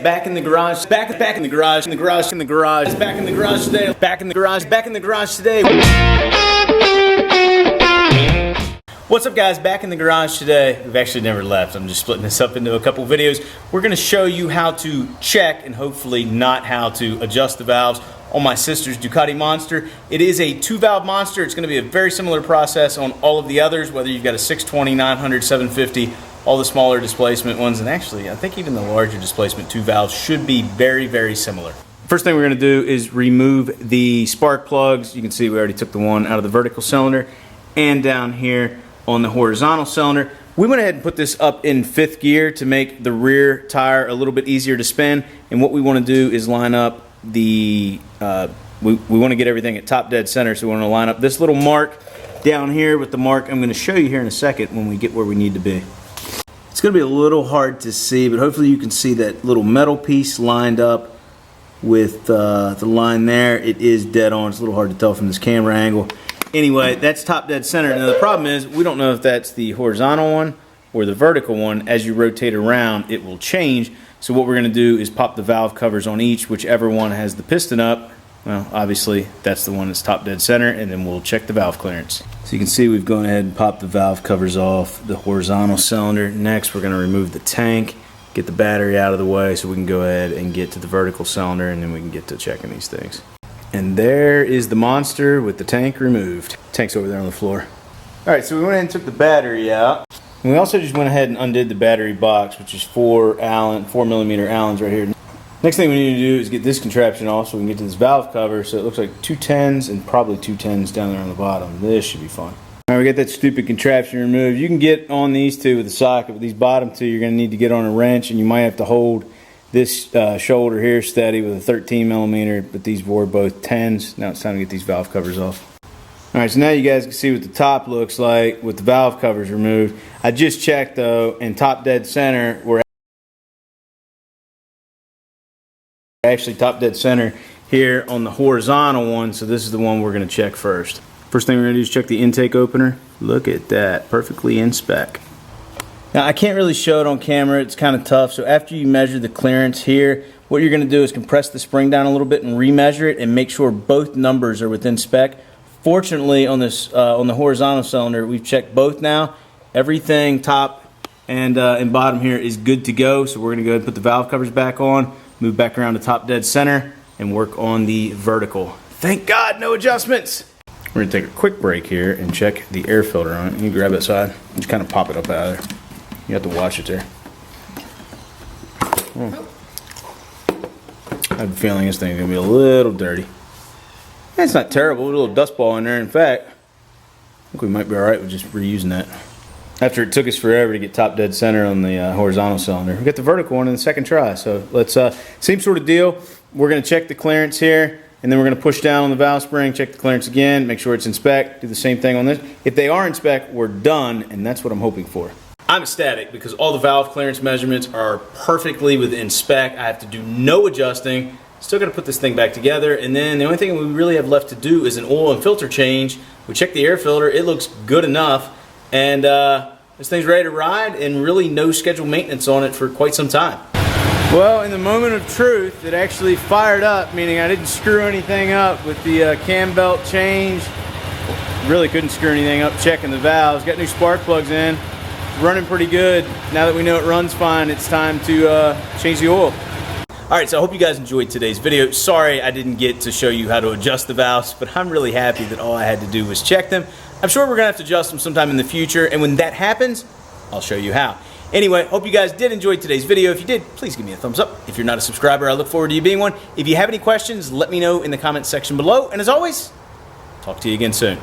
Back in the garage, back in the garage, back in the garage today, back in the garage today. What's up guys, back in the garage today. We've actually never left. I'm just splitting this up into a couple videos. We're gonna show you how to check and hopefully not how to adjust the valves on my sister's Ducati Monster. It is a 2-valve Monster. It's gonna be a very similar process on all of the others, whether you've got a 620, 900, 750, all the smaller displacement ones, and actually I think even the larger displacement 2 valves should be very, very similar. First thing we're gonna do is remove the spark plugs. You can see we already took the one out of the vertical cylinder and down here on the horizontal cylinder. We went ahead and put this up in 5th gear to make the rear tire a little bit easier to spin, and what we want to do is line up the we want to get everything at top dead center, so we want to line up this little mark down here with the mark I'm going to show you here in a second when we get where we need to be. It's going to be a little hard to see, but hopefully you can see that little metal piece lined up with the line there. It is dead on. It's a little hard to tell from this camera angle. Anyway, that's top dead center. Now the problem is we don't know if that's the horizontal one or the vertical one. As you rotate around, it will change. So what we're going to do is pop the valve covers on each, whichever one has the piston up. Well, obviously that's the one that's top dead center, and then we'll check the valve clearance. So you can see we've gone ahead and popped the valve covers off the horizontal cylinder. Next we're going to remove the tank, get the battery out of the way so we can go ahead and get to the vertical cylinder, and then we can get to checking these things. And there is the Monster with the tank removed. Tank's over there on the floor. Alright, so we went ahead and took the battery out. And we also just went ahead and undid the battery box, which is 4mm Allens right here. Next thing we need to do is get this contraption off so we can get to this valve cover. So it looks like 2 10s and probably 2 10s down there on the bottom. This should be fun. Alright, we got that stupid contraption removed. You can get on these two with a socket, but these bottom two you're going to need to get on a wrench, and you might have to hold this shoulder here steady with a 13mm, but these were both 10s. Now it's time to get these valve covers off. Alright, so now you guys can see what the top looks like with the valve covers removed. I just checked though, and top dead center, we're actually top dead center here on the horizontal one, so this is the one we're going to check first. First thing we're going to do is check the intake opener. Look at that, perfectly in spec. Now I can't really show it on camera, it's kind of tough, so after you measure the clearance here, what you're going to do is compress the spring down a little bit and remeasure it and make sure both numbers are within spec. Fortunately on this on the horizontal cylinder, we've checked both now. Everything top and bottom here is good to go, so we're going to go ahead and put the valve covers back on, move back around to top dead center, and work on the vertical. Thank God, no adjustments! We're going to take a quick break here and check the air filter on it. You grab that side and just kind of pop it up out of there. You have to wash it there. I have a feeling this thing's going to be a little dirty. It's not terrible, a little dust ball in there. In fact, I think we might be alright with just reusing that. After it took us forever to get top dead center on the horizontal cylinder, we got the vertical one in the second try. So let's, same sort of deal. We're going to check the clearance here, and then we're going to push down on the valve spring, check the clearance again, make sure it's in spec, do the same thing on this. If they are in spec, we're done, and that's what I'm hoping for. I'm ecstatic because all the valve clearance measurements are perfectly within spec. I have to do no adjusting. Still got to put this thing back together, and then the only thing we really have left to do is an oil and filter change. We checked the air filter, it looks good enough, and this thing's ready to ride, and really no scheduled maintenance on it for quite some time. Well, in the moment of truth, it actually fired up, meaning I didn't screw anything up with the cam belt change. Really couldn't screw anything up checking the valves. Got new spark plugs in. Running pretty good. Now that we know it runs fine, it's time to change the oil. Alright, so I hope you guys enjoyed today's video. Sorry I didn't get to show you how to adjust the valves, but I'm really happy that all I had to do was check them. I'm sure we're going to have to adjust them sometime in the future, and when that happens, I'll show you how. Anyway, hope you guys did enjoy today's video. If you did, please give me a thumbs up. If you're not a subscriber, I look forward to you being one. If you have any questions, let me know in the comments section below. And as always, talk to you again soon.